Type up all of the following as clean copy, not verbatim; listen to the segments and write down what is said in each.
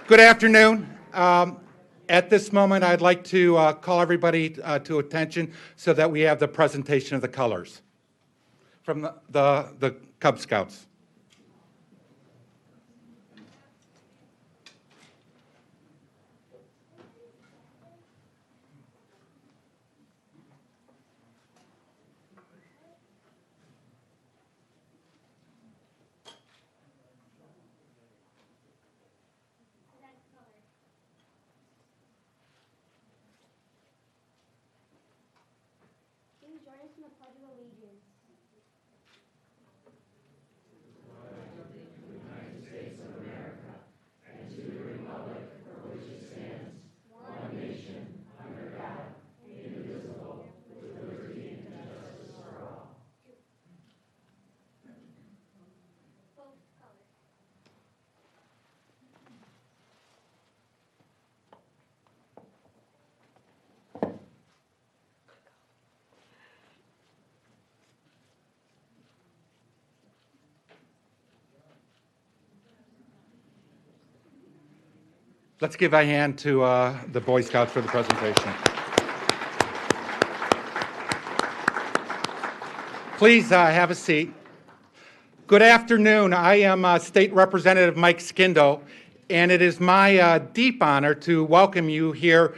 Good afternoon. At this moment, I'd like to call everybody to attention so that we have the presentation of the colors from the Cub Scouts. Please join us in the Pledge of Allegiance. Both colors. Let's give a hand to the Boy Scouts for the presentation. Please have a seat. Good afternoon. I am State Representative Mike Skindo, and it is my deep honor to welcome you here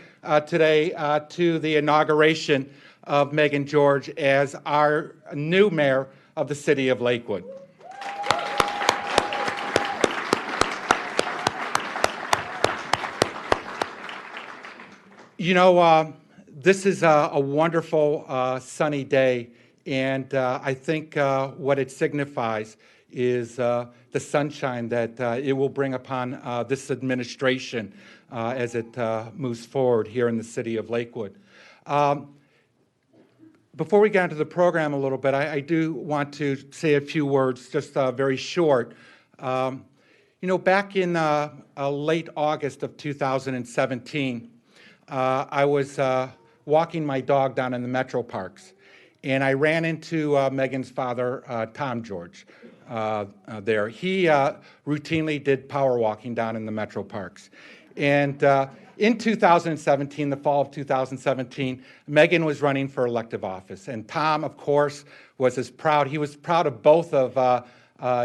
today to the inauguration of Meghan George as our new mayor of the city of Lakewood. You know, this is a wonderful sunny day, and I think what it signifies is the sunshine that it will bring upon this administration as it moves forward here in the city of Lakewood. Before we get into the program a little bit, I do want to say a few words, just very short. You know, back in late August of 2017, I was walking my dog down in the Metro Parks, and I ran into Meghan's father, Tom George, there. He routinely did power walking down in the Metro Parks. And in 2017, the fall of 2017, Meghan was running for elective office. And Tom, of course, was as proud. He was proud of both of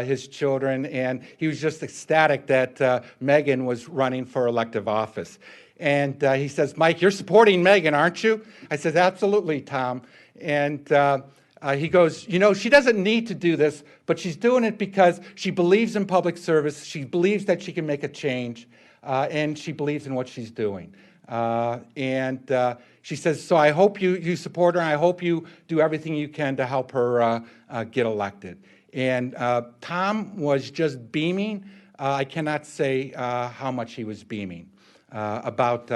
his children, and he was just ecstatic that Meghan was running for elective office. And he says, "Mike, you're supporting Meghan, aren't you?" I said, "Absolutely, Tom." And he goes, "You know, she doesn't need to do this, but she's doing it because she believes in public service. She believes that she can make a change, and she believes in what she's doing." And she says, "So I hope you support her, and I hope you do everything you can to help her get elected." And Tom was just beaming. I cannot say how much he was beaming about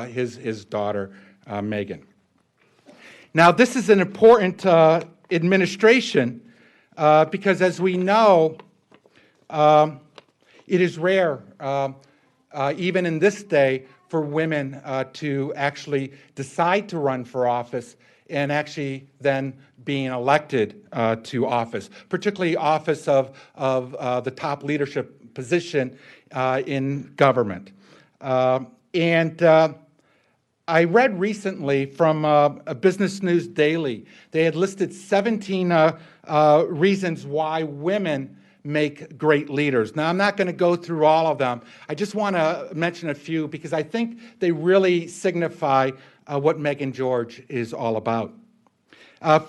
his daughter, Meghan. Now, this is an important administration because, as we know, it is rare, even in this day, for women to actually decide to run for office and actually then being elected to office, particularly office of the top leadership position in government. And I read recently from a Business News Daily, they had listed 17 reasons why women make great leaders. Now, I'm not going to go through all of them. I just want to mention a few because I think they really signify what Meghan George is all about.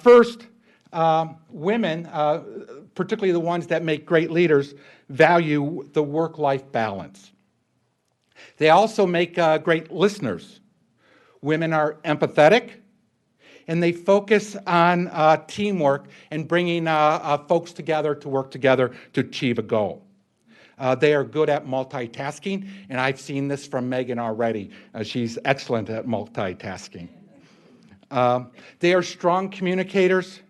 First, women, particularly the ones that make great leaders, value the work-life balance. They also make great listeners. Women are empathetic, and they focus on teamwork and bringing folks together to work together to achieve a goal. They are good at multitasking, and I've seen this from Meghan already. She's excellent at multitasking. They are strong communicators,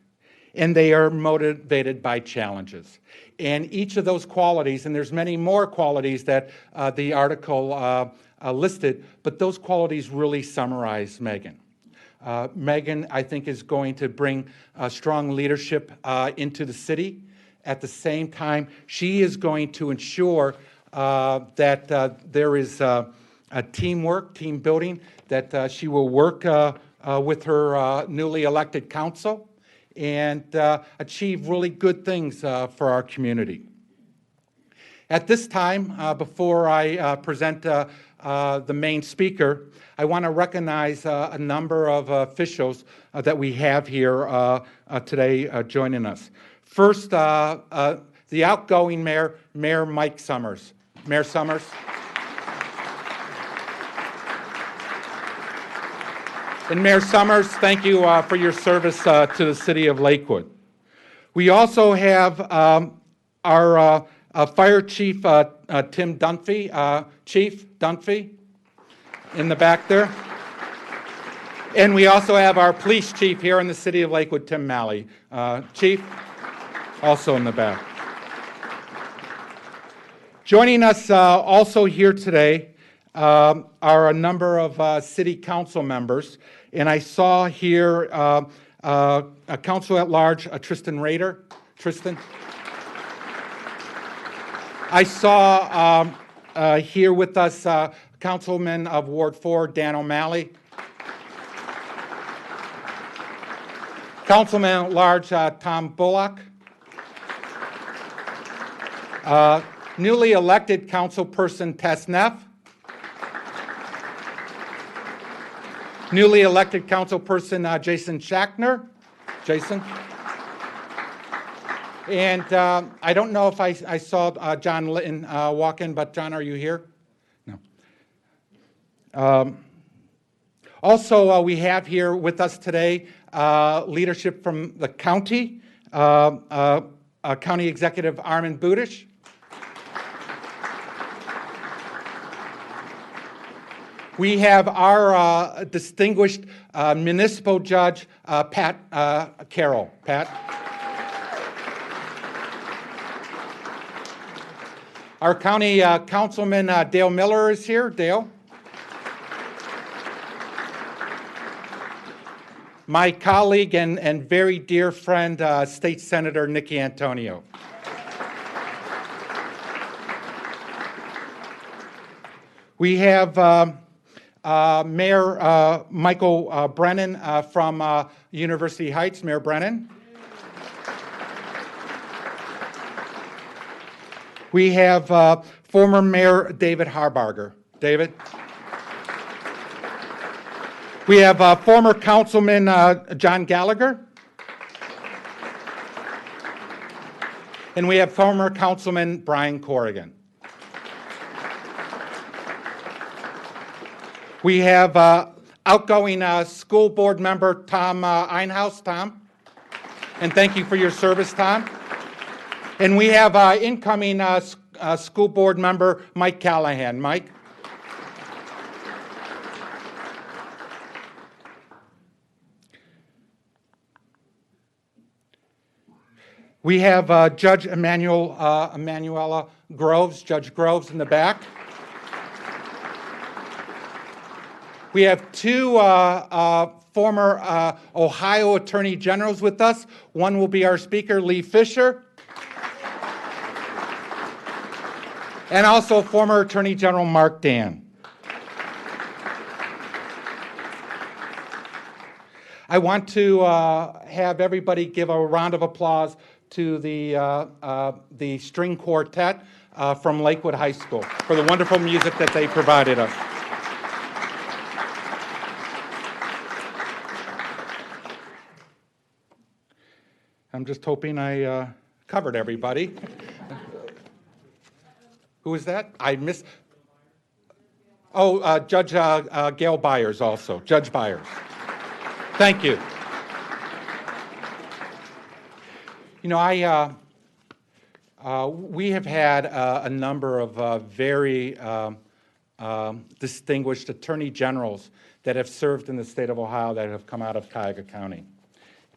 and they are motivated by challenges. And each of those qualities, and there's many more qualities that the article listed, but those qualities really summarize Meghan. Meghan, I think, is going to bring strong leadership into the city. At the same time, she is going to ensure that there is a teamwork, team building, that she will work with her newly elected council and achieve really good things for our community. At this time, before I present the main speaker, I want to recognize a number of officials that we have here today joining us. First, the outgoing mayor, Mayor Mike Summers. Mayor Summers. And Mayor Summers, thank you for your service to the city of Lakewood. We also have our Fire Chief Tim Dunphy, Chief Dunphy, in the back there. And we also have our Police Chief here in the city of Lakewood, Tim Malley. Chief, also in the back. Joining us also here today are a number of city council members. And I saw here a council at large, Tristan Rader. Tristan. I saw here with us Councilman of Ward 4, Dan O'Malley. Councilman at large, Tom Bullock. Newly elected councilperson Tess Neff. Newly elected councilperson Jason Schachtner. Jason. And I don't know if I saw John Litton walk in, but John, are you here? No. Also, we have here with us today leadership from the county, County Executive Armin Budish. We have our distinguished municipal judge, Pat Carroll. Pat. Our county councilman, Dale Miller, is here. Dale. My colleague and very dear friend, State Senator Nikki Antonio. We have Mayor Michael Brennan from University Heights. Mayor Brennan. We have former Mayor David Harbarger. David. We have former Councilman John Gallagher. And we have former Councilman Brian Corrigan. We have outgoing school board member Tom Einhaus. Tom. And thank you for your service, Tom. And we have incoming school board member Mike Callahan. Mike. We have Judge Emanuela Groves, Judge Groves in the back. We have two former Ohio Attorney Generals with us. One will be our speaker, Lee Fisher. And also former Attorney General Mark Dan. I want to have everybody give a round of applause to the string quartet from Lakewood High School for the wonderful music that they provided us. I'm just hoping I covered everybody. Who is that? I missed. Oh, Judge Gail Byers also. Judge Byers. Thank you. You know, we have had a number of very distinguished attorney generals that have served in the state of Ohio that have come out of Cuyahoga County.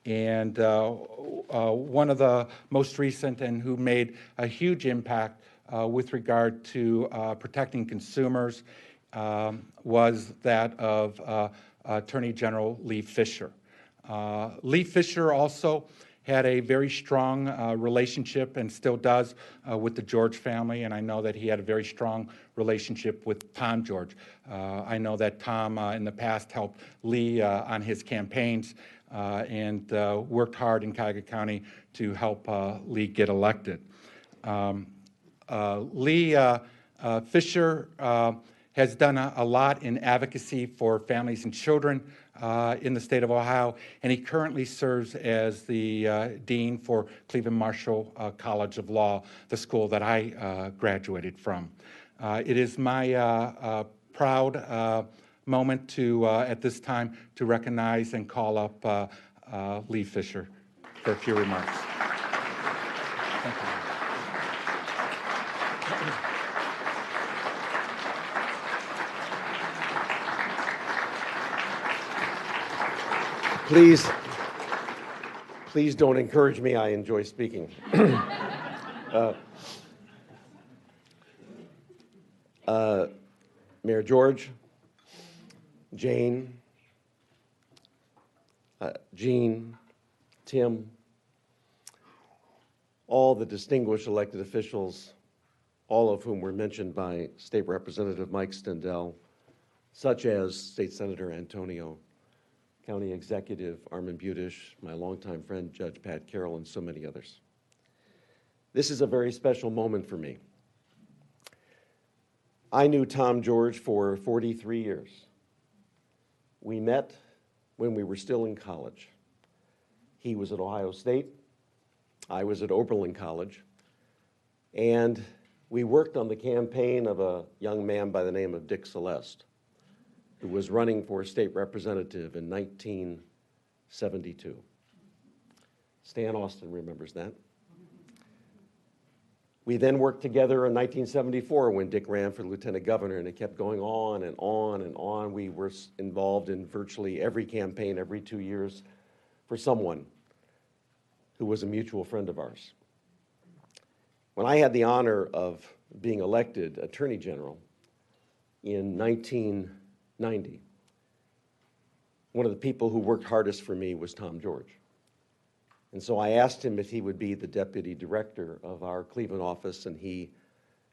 And one of the most recent and who made a huge impact with regard to protecting consumers was that of Attorney General Lee Fisher. Lee Fisher also had a very strong relationship and still does with the George family, and I know that he had a very strong relationship with Tom George. I know that Tom in the past helped Lee on his campaigns and worked hard in Cuyahoga County to help Lee get elected. Lee Fisher has done a lot in advocacy for families and children in the state of Ohio, and he currently serves as the Dean for Cleveland Marshall College of Law, the school that I graduated from. It is my proud moment to, at this time, to recognize and call up Lee Fisher for a few remarks. Thank you. Please don't encourage me. I enjoy speaking. Mayor George, Jane, Jean, Tim, all the distinguished elected officials, all of whom were mentioned by State Representative Mike Stendel, such as State Senator Antonio, County Executive Armin Budish, my longtime friend Judge Pat Carroll, and so many others. This is a very special moment for me. I knew Tom George for 43 years. We met when we were still in college. He was at Ohio State, I was at Oberlin College, and we worked on the campaign of a young man by the name of Dick Celeste, who was running for state representative in 1972. Stan Austin remembers that. We then worked together in 1974 when Dick ran for lieutenant governor, and it kept going on and on and on. We were involved in virtually every campaign every 2 years for someone who was a mutual friend of ours. When I had the honor of being elected Attorney General in 1990, one of the people who worked hardest for me was Tom George. And so I asked him if he would be the deputy director of our Cleveland office, and he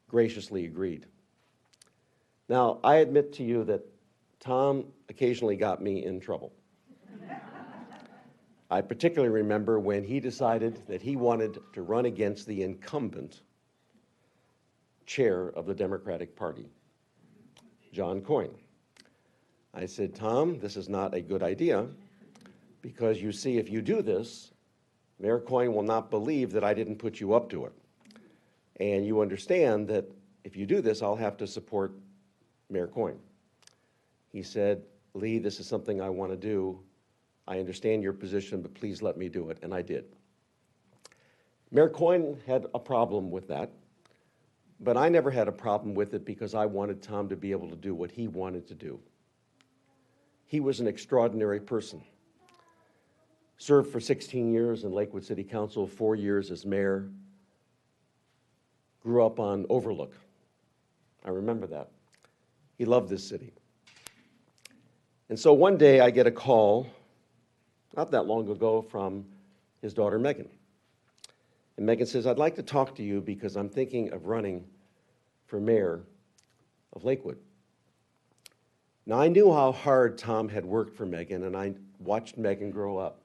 graciously agreed. Now, I admit to you that Tom occasionally got me in trouble. I particularly remember when he decided that he wanted to run against the incumbent chair of the Democratic Party, John Coyne. I said, Tom, this is not a good idea, because you see, if you do this, Mayor Coyne will not believe that I didn't put you up to it. And you understand that if you do this, I'll have to support Mayor Coyne. He said, Lee, this is something I want to do. I understand your position, but please let me do it. And I did. Mayor Coyne had a problem with that, but I never had a problem with it because I wanted Tom to be able to do what he wanted to do. He was an extraordinary person. Served for 16 years in Lakewood City Council, 4 years as mayor. Grew up on Overlook. I remember that. He loved this city. And so one day I get a call, not that long ago, from his daughter Meghan. And Meghan says, I'd like to talk to you because I'm thinking of running for mayor of Lakewood. Now, I knew how hard Tom had worked for Meghan, and I watched Meghan grow up.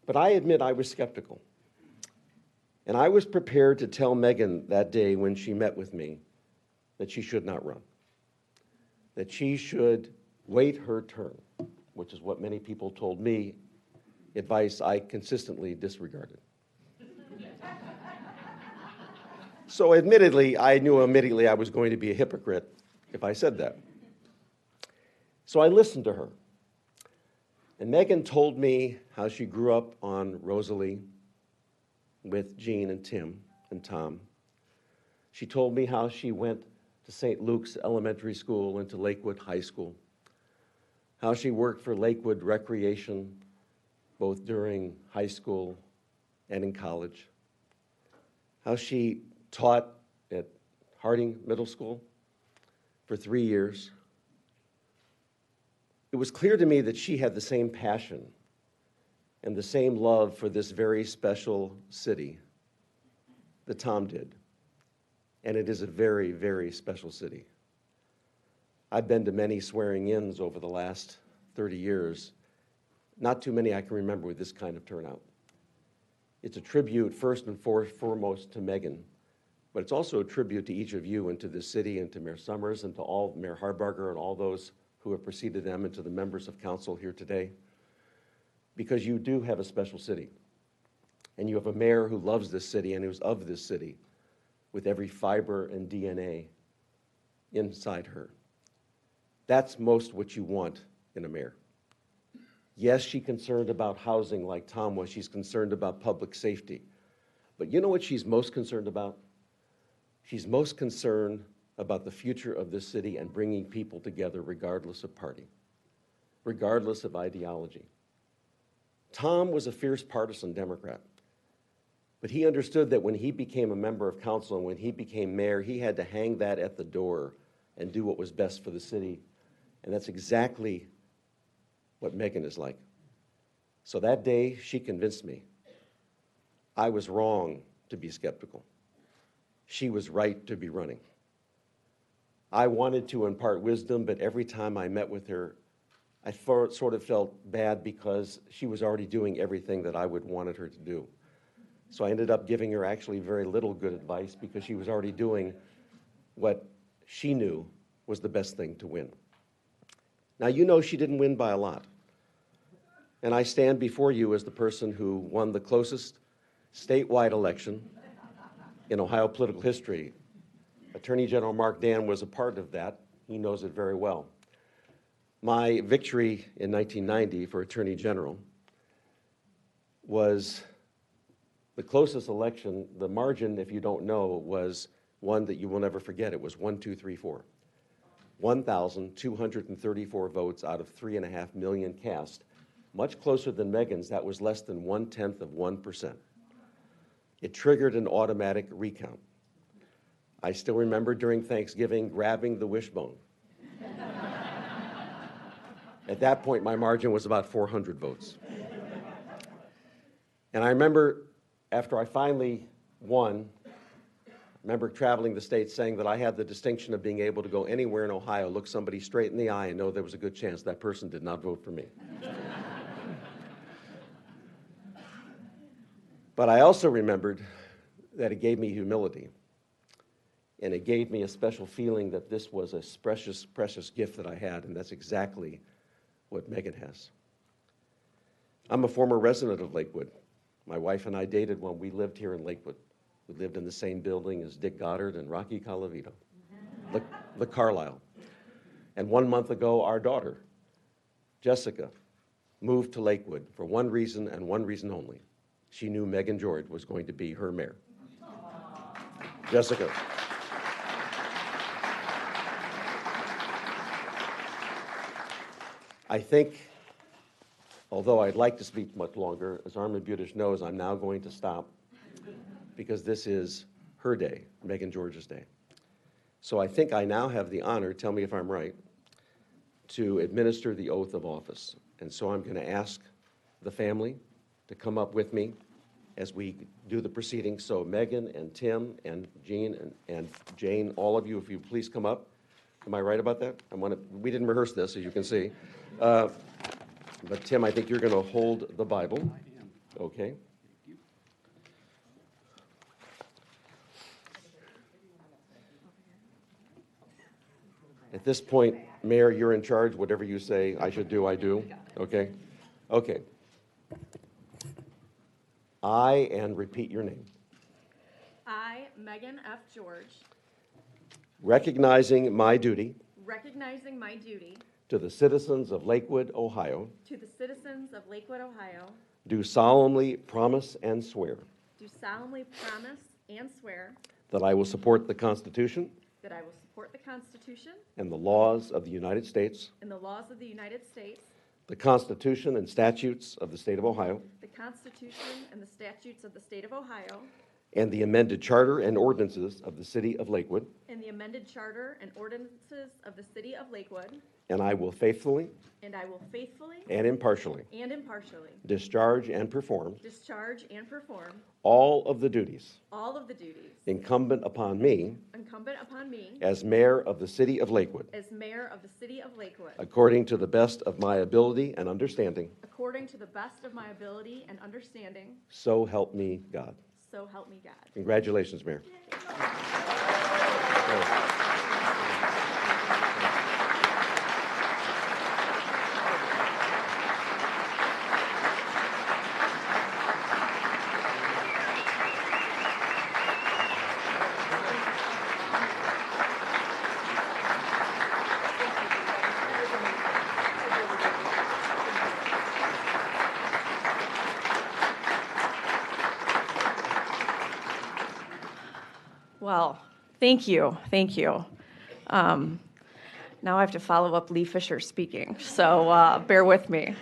But I admit I was skeptical. And I was prepared to tell Meghan that day when she met with me that she should not run, that she should wait her turn, which is what many people told me, advice I consistently disregarded. So admittedly, I knew immediately I was going to be a hypocrite if I said that. So I listened to her. And Meghan told me how she grew up on Rosalie with Jean and Tim and Tom. She told me how she went to St. Luke's Elementary School and to Lakewood High School, how she worked for Lakewood Recreation, both during high school and in college, how she taught at Harding Middle School for 3 years. It was clear to me that she had the same passion and the same love for this very special city that Tom did. And it is a very, very special city. I've been to many swearing-ins over the last 30 years. Not too many I can remember with this kind of turnout. It's a tribute first and foremost to Meghan, but it's also a tribute to each of you and to this city and to Mayor Summers and to all, Mayor Harbarger and all those who have preceded them and to the members of council here today, because you do have a special city. And you have a mayor who loves this city and who's of this city with every fiber and DNA inside her. That's most what you want in a mayor. Yes, she's concerned about housing like Tom was. She's concerned about public safety. But you know what she's most concerned about? She's most concerned about the future of this city and bringing people together regardless of party, regardless of ideology. Tom was a fierce partisan Democrat, but he understood that when he became a member of council and when he became mayor, he had to hang that at the door and do what was best for the city. And that's exactly what Meghan is like. So that day, she convinced me. I was wrong to be skeptical. She was right to be running. I wanted to impart wisdom, but every time I met with her, I sort of felt bad because she was already doing everything that I would wanted her to do. So I ended up giving her actually very little good advice because she was already doing what she knew was the best thing to win. Now, you know she didn't win by a lot. And I stand before you as the person who won the closest statewide election in Ohio political history. Attorney General Mark Dan was a part of that. He knows it very well. My victory in 1990 for Attorney General was the closest election. The margin, if you don't know, was one that you will never forget. It was 1,234. 1,234 votes out of 3.5 million cast. Much closer than Meghan's. That was less than 0.1%. It triggered an automatic recount. I still remember during Thanksgiving grabbing the wishbone. At that point, my margin was about 400 votes. And I remember after I finally won, I remember traveling the state saying that I had the distinction of being able to go anywhere in Ohio, look somebody straight in the eye and know there was a good chance that person did not vote for me. But I also remembered that it gave me humility. And it gave me a special feeling that this was a precious, precious gift that I had, and that's exactly what Meghan has. I'm a former resident of Lakewood. My wife and I dated when we lived here in Lakewood. We lived in the same building as Dick Goddard and Rocky Colavito, the Carlisle. And 1 month ago, our daughter, Jessica, moved to Lakewood for one reason and one reason only. She knew Meghan George was going to be her mayor. Jessica. I think, although I'd like to speak much longer, as Armin Budish knows, I'm now going to stop because this is her day, Meghan George's day. So I think I now have the honor, tell me if I'm right, to administer the oath of office. And so I'm going to ask the family to come up with me as we do the proceedings. So Meghan and Tim and Jean and Jane, all of you, if you please come up. Am I right about that? We didn't rehearse this, as you can see. But Tim, I think you're going to hold the Bible. I am. Okay. At this point, Mayor, you're in charge. Whatever you say I should do, I do. Okay? Okay. I, and repeat your name. I, Meghan F. George, recognizing my duty to the citizens of Lakewood, Ohio, do solemnly promise and swear that I will support the Constitution and the laws of the United States, the Constitution and statutes of the State of Ohio, and the amended charter and ordinances of the City of Lakewood, and the amended charter and ordinances of the City of Lakewood, and I will faithfully and I will faithfully and impartially discharge and perform all of the duties all of the duties incumbent upon me as as mayor of the City of Lakewood, mayor of the City of Lakewood, according to the best of my ability and understanding. according to the best of my ability and understanding, So help me God. so help me God. Congratulations, Mayor. Well, thank you, thank you. Now I have to follow up Lee Fisher speaking, so bear with me.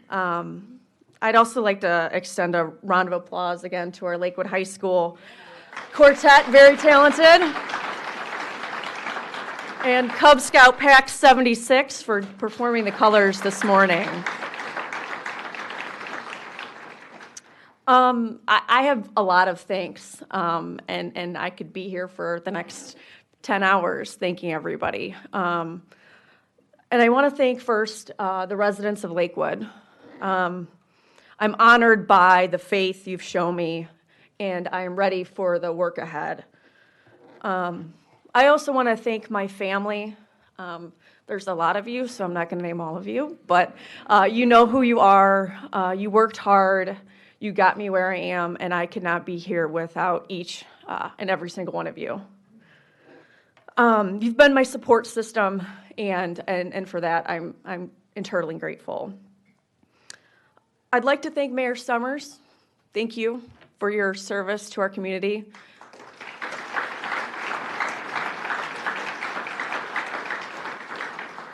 I'd also like to extend a round of applause again to our Lakewood High School quartet, very talented, and Cub Scout Pack 76 for performing the colors this morning. I have a lot of thanks, and I could be here for the next 10 hours thanking everybody. And I want to thank first the residents of Lakewood. I'm honored by the faith you've shown me, and I am ready for the work ahead. I also want to thank my family. There's a lot of you, so I'm not going to name all of you, but you know who you are. You worked hard. You got me where I am, and I could not be here without each and every single one of you. You've been my support system, and for that, I'm eternally grateful. I'd like to thank Mayor Summers. Thank you for your service to our community.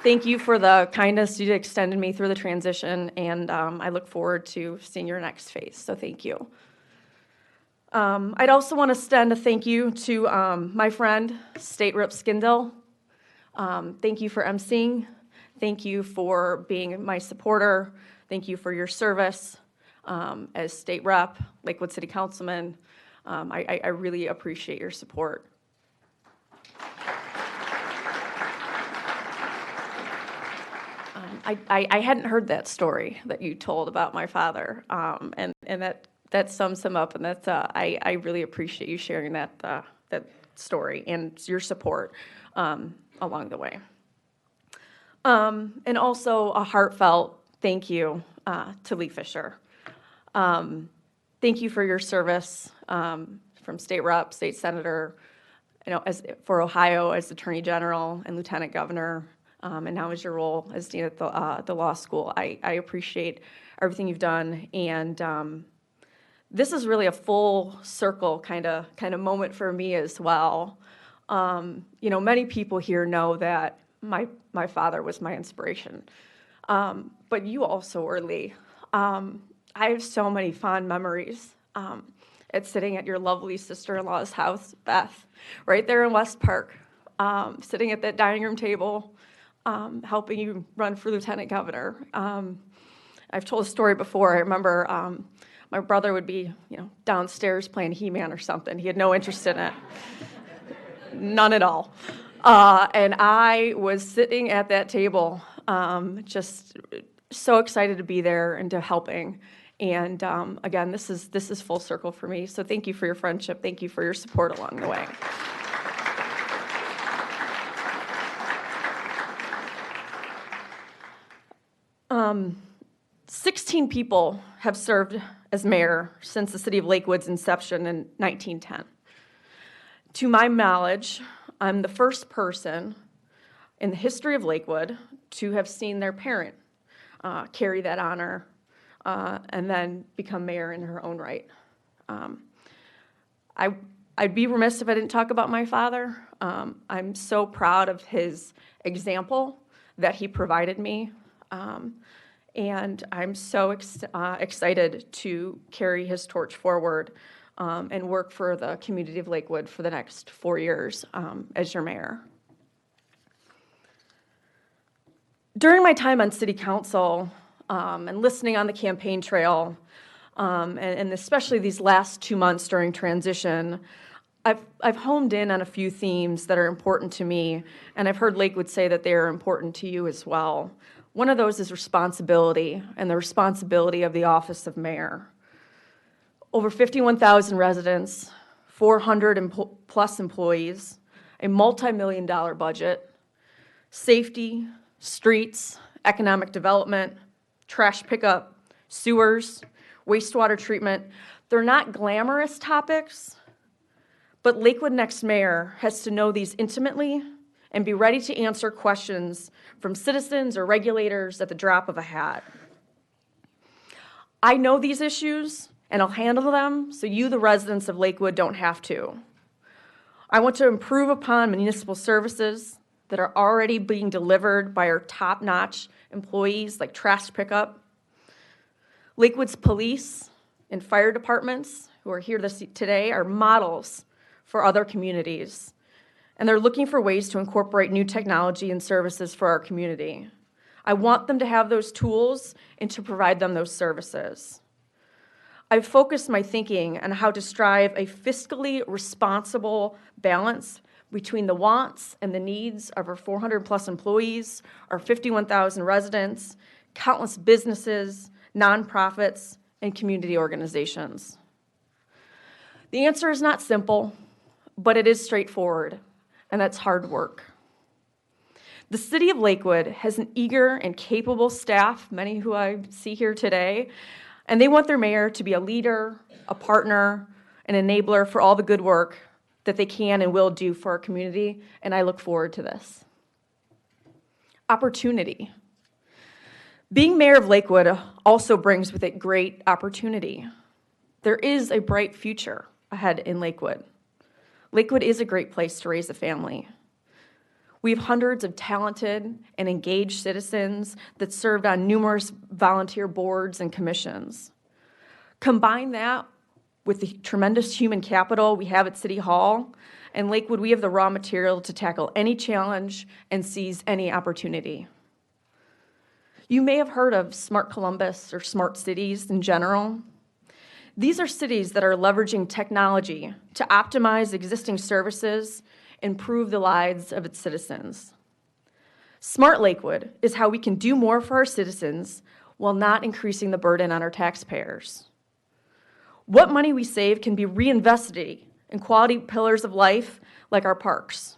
Thank you for the kindness you extended me through the transition, and I look forward to seeing your next phase, so thank you. I'd also want to extend a thank you to my friend, State Rep Skindle. Thank you for emceeing. Thank you for being my supporter. Thank you for your service as State Rep, Lakewood City Councilman. I really appreciate your support. I hadn't heard that story that you told about my father, and that sums him up, and that's I really appreciate you sharing that story and your support along the way. And also a heartfelt thank you to Lee Fisher. Thank you for your service from State Rep, State Senator, for Ohio as Attorney General and Lieutenant Governor. And now as your role as Dean at the law school. I appreciate everything you've done, and this is really a full circle kind of moment for me as well. Many people here know that my father was my inspiration, but you also were, Lee. I have so many fond memories at sitting at your lovely sister-in-law's house, Beth, right there in West Park, sitting at that dining room table, helping you run for lieutenant governor. I've told a story before. I remember my brother would be, downstairs playing He-Man or something. He had no interest in it, none at all. And I was sitting at that table, just so excited to be there and to helping. And again, this is full circle for me. So thank you for your friendship. Thank you for your support along the way. 16 people have served as mayor since the city of Lakewood's inception in 1910. To my knowledge, I'm the first person in the history of Lakewood to have seen their parent carry that honor and then become mayor in her own right. I'd be remiss if I didn't talk about my father. I'm so proud of his example that he provided me. And I'm so excited to carry his torch forward and work for the community of Lakewood for the next 4 years as your mayor. During my time on city council and listening on the campaign trail, and especially these last 2 months during transition, I've honed in on a few themes that are important to me, and I've heard Lakewood say that they are important to you as well. One of those is responsibility and the responsibility of the office of mayor. Over 51,000 residents, 400 plus employees, a multi-million-dollar budget, safety, streets, economic development, trash pickup, sewers, wastewater treatment. They're not glamorous topics, but Lakewood Next Mayor has to know these intimately and be ready to answer questions from citizens or regulators at the drop of a hat. I know these issues, and I'll handle them so you, the residents of Lakewood, don't have to. I want to improve upon municipal services that are already being delivered by our top-notch employees like trash pickup. Lakewood's police and fire departments, who are here today, are models for other communities, and they're looking for ways to incorporate new technology and services for our community. I want them to have those tools and to provide them those services. I've focused my thinking on how to strive a fiscally responsible balance between the wants and the needs of our 400 plus employees, our 51,000 residents, countless businesses, nonprofits, and community organizations. The answer is not simple, but it is straightforward, and that's hard work. The city of Lakewood has an eager and capable staff, many who I see here today, and they want their mayor to be a leader, a partner, an enabler for all the good work that they can and will do for our community, and I look forward to this. Opportunity. Being mayor of Lakewood also brings with it great opportunity. There is a bright future ahead in Lakewood. Lakewood is a great place to raise a family. We have hundreds of talented and engaged citizens that served on numerous volunteer boards and commissions. Combine that with the tremendous human capital we have at City Hall, and Lakewood, we have the raw material to tackle any challenge and seize any opportunity. You may have heard of Smart Columbus or smart cities in general. These are cities that are leveraging technology to optimize existing services, improve the lives of its citizens. Smart Lakewood is how we can do more for our citizens while not increasing the burden on our taxpayers. What money we save can be reinvested in quality pillars of life like our parks.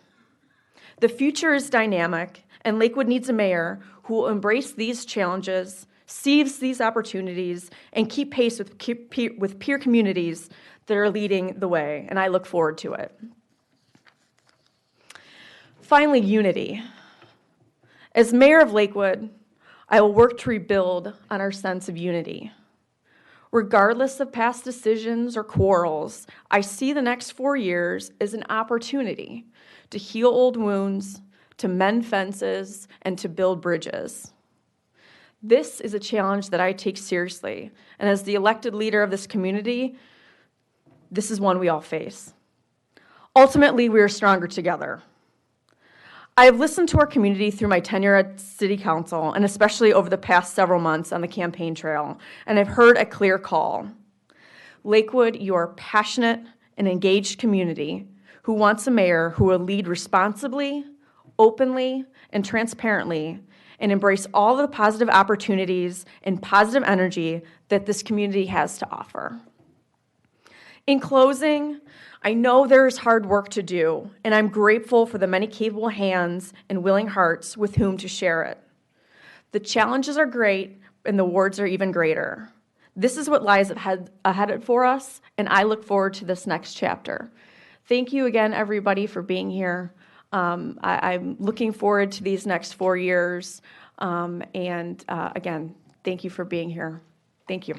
The future is dynamic, and Lakewood needs a mayor who will embrace these challenges, seize these opportunities, and keep pace with peer communities that are leading the way, and I look forward to it. Finally, unity. As mayor of Lakewood, I will work to rebuild on our sense of unity. Regardless of past decisions or quarrels, I see the next 4 years as an opportunity to heal old wounds, to mend fences, and to build bridges. This is a challenge that I take seriously, and as the elected leader of this community, this is one we all face. Ultimately, we are stronger together. I have listened to our community through my tenure at City Council, and especially over the past several months on the campaign trail, and I've heard a clear call. Lakewood, you are a passionate and engaged community who wants a mayor who will lead responsibly, openly, and transparently, and embrace all of the positive opportunities and positive energy that this community has to offer. In closing, I know there is hard work to do, and I'm grateful for the many capable hands and willing hearts with whom to share it. The challenges are great, and the rewards are even greater. This is what lies ahead for us, and I look forward to this next chapter. Thank you again, everybody, for being here. I'm looking forward to these next 4 years, and again, thank you for being here. Thank you.